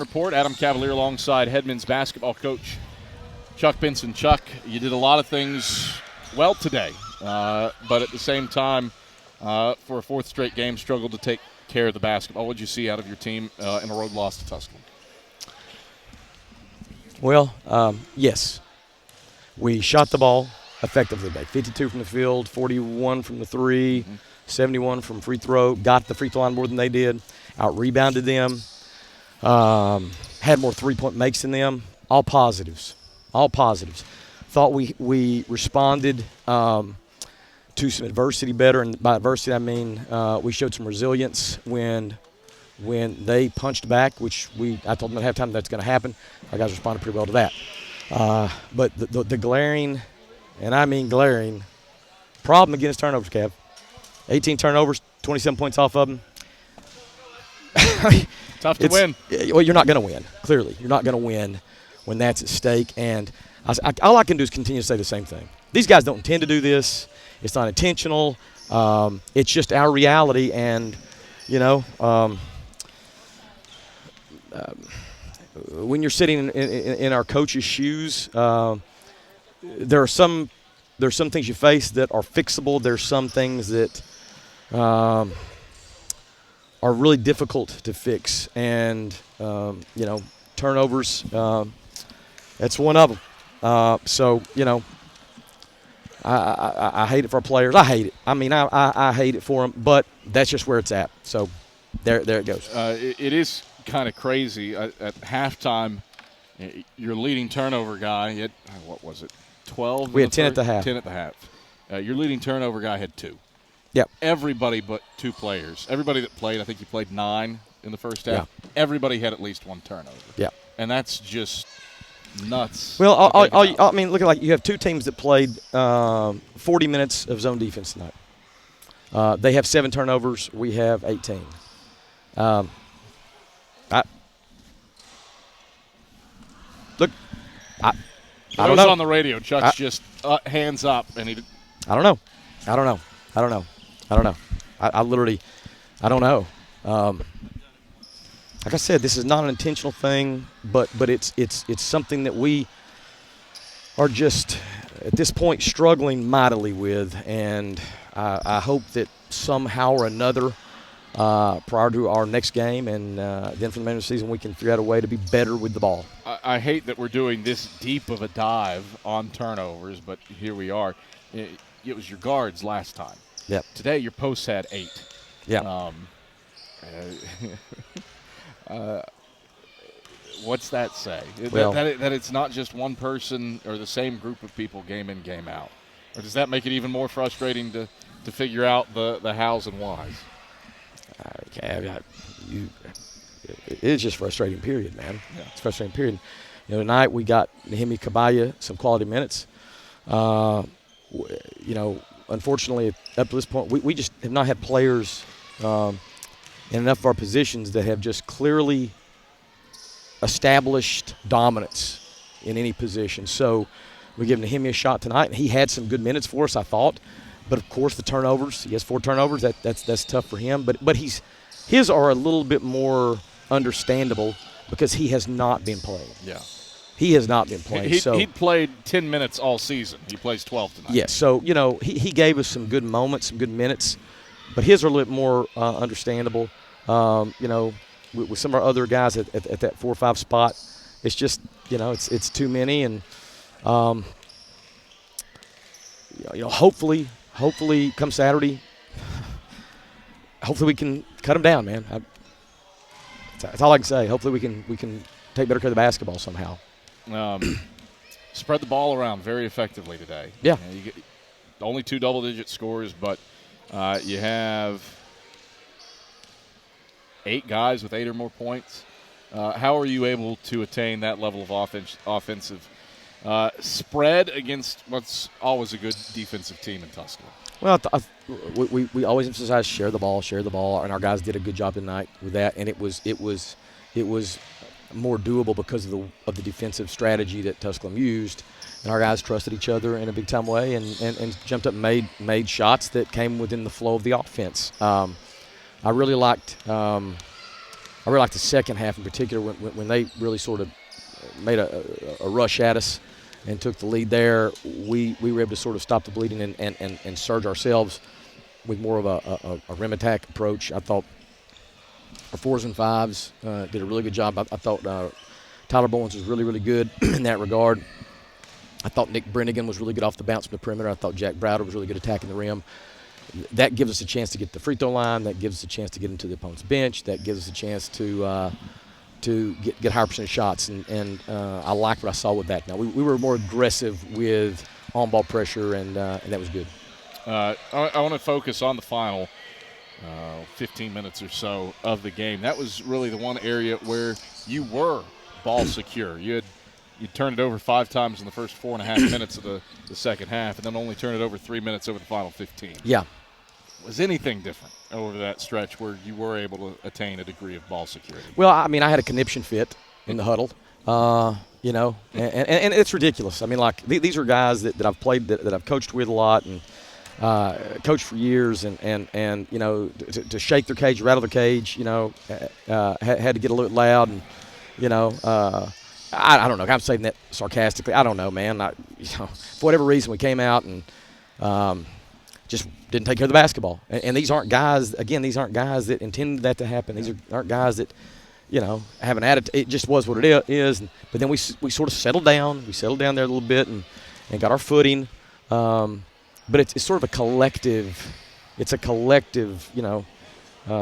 Report, Adam Cavalier alongside Headman's basketball coach Chuck Benson. Chuck, you did a lot of things well today, but at the same time, for a fourth straight game, struggled to take care of the basketball. What did you see out of your team in a road loss to Tusculum? Well, yes. We shot the ball effectively today. 52 from the field, 41 from the three, 71 from free throw. Got the free throw line more than they did. Out-rebounded them. Had more three-point makes than them. All positives. All positives. Thought we responded to some adversity better, and by adversity I mean we showed some resilience when they punched back, which I told them at halftime that's going to happen. Our guys responded pretty well to that. But the glaring, and I mean glaring, problem against turnovers, Kev. 18 turnovers, 27 points off of them. Tough to win. Well, you're not going to win, clearly. You're not going to win when that's at stake. And all I can do is continue to say the same thing. These guys don't intend to do this. It's not intentional. It's just our reality. And, when you're sitting in our coach's shoes, there are some things you face that are fixable. There's some things that are really difficult to fix, and turnovers. That's one of them. So I hate it for our players. I hate it. I mean, I hate it for them, but that's just where it's at. So there it goes. It is kind of crazy. At halftime, your leading turnover guy had, what was it, 12? We had 10 at the half. 10 at the half. Your leading turnover guy had 2. Yep. Everybody but 2 players. Everybody that played, I think you played 9 in the first half. Yeah. Everybody had at least 1 turnover. Yeah. And that's just nuts. Well, I mean, look at you have 2 teams that played 40 minutes of zone defense tonight. They have 7 turnovers. We have 18. I don't know. On the radio, Chuck's just hands up, and he. I don't know. I literally, I don't know. Like I said, this is not an intentional thing, but it's something that we are just at this point struggling mightily with, and I hope that somehow or another, prior to our next game and then for the remainder of the season, we can figure out a way to be better with the ball. I hate that we're doing this deep of a dive on turnovers, but here we are. It was your guards last time. Yep. Today, your posts had 8. Yeah. What's that say? Well, that it's not just one person or the same group of people game in, game out? Or does that make it even more frustrating to figure out the hows and whys? It is just frustrating, period, man. Yeah. It's frustrating, period. Tonight we got Nehemi Kabaya some quality minutes. Unfortunately, up to this point, we just have not had players in enough of our positions that have just clearly established dominance in any position. So we give Nehemi a shot tonight, and he had some good minutes for us, I thought. But, of course, the turnovers, he has 4 turnovers. That's tough for him. But his are a little bit more understandable because he has not been playing. Yeah. He has not been playing. He'd played 10 minutes all season. He plays 12 tonight. Yes. So, he gave us some good moments, some good minutes. But his are a little bit more understandable. With some of our other guys at that 4 or 5 spot, it's just, it's too many. And, hopefully come Saturday, hopefully we can cut them down, man. That's all I can say. Hopefully we can take better care of the basketball somehow. Spread the ball around very effectively today. Yeah. You get only 2 double-digit scores, but you have 8 guys with 8 or more points. How are you able to attain that level of offensive spread against what's always a good defensive team in Tusculum? Well, we always emphasize share the ball, and our guys did a good job tonight with that. And it was more doable because of the defensive strategy that Tusculum used, and our guys trusted each other in a big time way and jumped up and made shots that came within the flow of the offense. I really liked really liked the second half in particular when they really sort of made a rush at us and took the lead there. We were able to sort of stop the bleeding and surge ourselves with more of a rim attack approach. I thought our 4s and 5s did a really good job. I thought Tyler Bowens was really, really good in that regard. I thought Nick Brennigan was really good off the bounce from the perimeter. I thought Jack Browder was really good attacking the rim. That gives us a chance to get to the free throw line. That gives us a chance to get into the opponent's bench. That gives us a chance to get higher percentage shots. And I liked what I saw with that. Now, we were more aggressive with on-ball pressure, and that was good. I want to focus on the final 15 minutes or so of the game. That was really the one area where you were ball secure. You turned it over 5 times in the first 4.5 minutes of the second half, and then only turned it over 3 minutes over the final 15. Yeah. Was anything different over that stretch where you were able to attain a degree of ball security? Well, I mean, I had a conniption fit in the huddle, you know, and it's ridiculous. I mean, like, these are guys that I've played, that I've coached with a lot and coached for years, and you know, to shake their cage, rattle their cage, you know, had to get a little loud, and, you know, I don't know. I'm saying that sarcastically. I don't know, man. You know, for whatever reason, we came out and just didn't take care of the basketball. And these aren't guys. Again, these aren't guys that intended that to happen. These aren't guys that, you know, have an attitude. It just was what it is. But then we sort of settled down. We settled down there a little bit and got our footing. But it's sort of a collective. It's a collective. You know,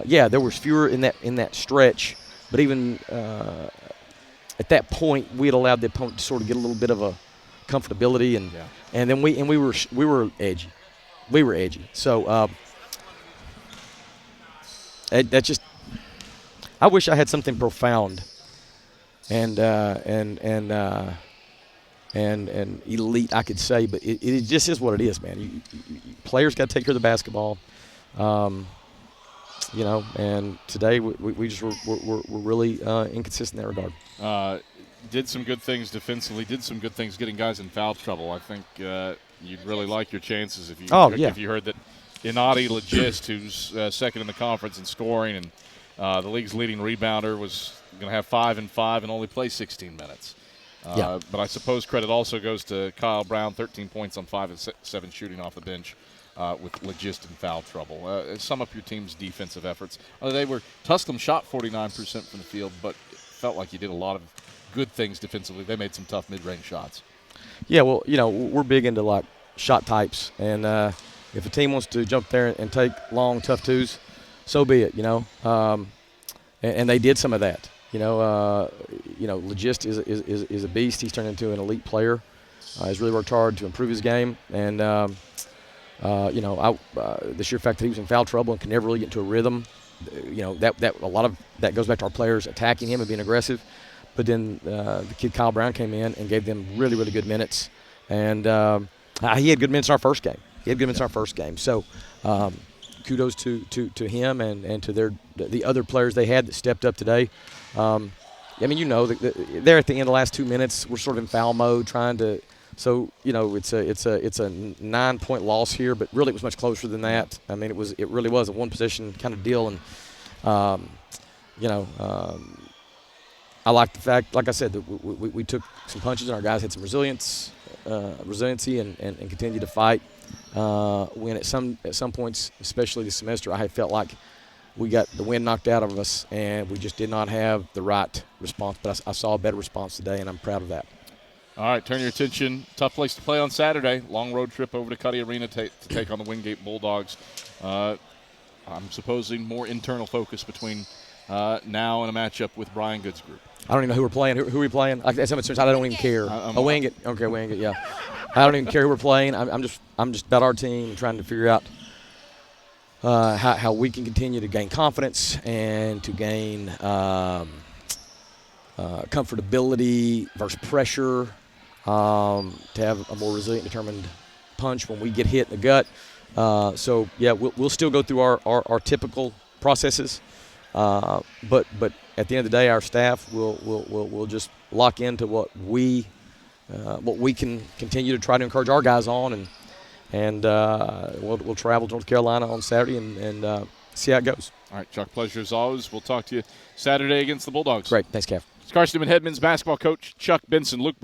yeah, there was fewer in that stretch, but even. At that point, we had allowed the opponent to sort of get a little bit of a comfortability, and then we were edgy. We were edgy. So that just, I wish I had something profound and elite I could say, but it just is what it is, man. Players got to take care of the basketball. You know, and today we just were really inconsistent in that regard. Did some good things defensively. Did some good things getting guys in foul trouble. I think you'd really like your chances if you heard that Inati Legist, who's second in the conference in scoring and the league's leading rebounder, was going to have 5 and 5 and only play 16 minutes. But I suppose credit also goes to Kyle Brown, 13 points on 5 and 7 shooting off the bench. With Legist in foul trouble. Sum up your team's defensive efforts. Tusculum shot 49% from the field, but it felt like you did a lot of good things defensively. They made some tough mid-range shots. Yeah, well, you know, we're big into, like, shot types. And if a team wants to jump there and take long, tough twos, so be it, you know. And they did some of that. You know, Legist is a beast. He's turned into an elite player. He's really worked hard to improve his game. And you know, the sheer fact that he was in foul trouble and could never really get into a rhythm, you know, that a lot of that goes back to our players attacking him and being aggressive. But then the kid Kyle Brown came in and gave them really, really good minutes. And he had good minutes in our first game. So kudos to him and to the other players they had that stepped up today. I mean, you know, they're at the end of the last 2 minutes. We're sort of in foul mode trying to. So, you know, it's a 9-point loss here, but really it was much closer than that. I mean, it really was a one possession kind of deal, and you know, I like the fact, like I said, that we took some punches and our guys had some resiliency and continued to fight. When at some points, especially this semester, I had felt like we got the wind knocked out of us and we just did not have the right response. But I saw a better response today, and I'm proud of that. All right, turn your attention. Tough place to play on Saturday. Long road trip over to Cuddy Arena to take on the Wingate Bulldogs. I'm supposing more internal focus between now and a matchup with Brian Good's group. I don't even know who we're playing. Who are we playing? I don't even care. Wingate. Okay, Wingate. Yeah. I don't even care who we're playing. I'm just about our team and trying to figure out how we can continue to gain confidence and to gain comfortability versus pressure. To have a more resilient, determined punch when we get hit in the gut. So yeah, we'll still go through our typical processes, but at the end of the day, our staff will just lock into what we can continue to try to encourage our guys on, and we'll travel to North Carolina on Saturday and See how it goes. All right, Chuck, pleasure as always. We'll talk to you Saturday against the Bulldogs. Great. Thanks, Kev. It's Carson Newman Head men's basketball coach Chuck Benson. Luke Brown.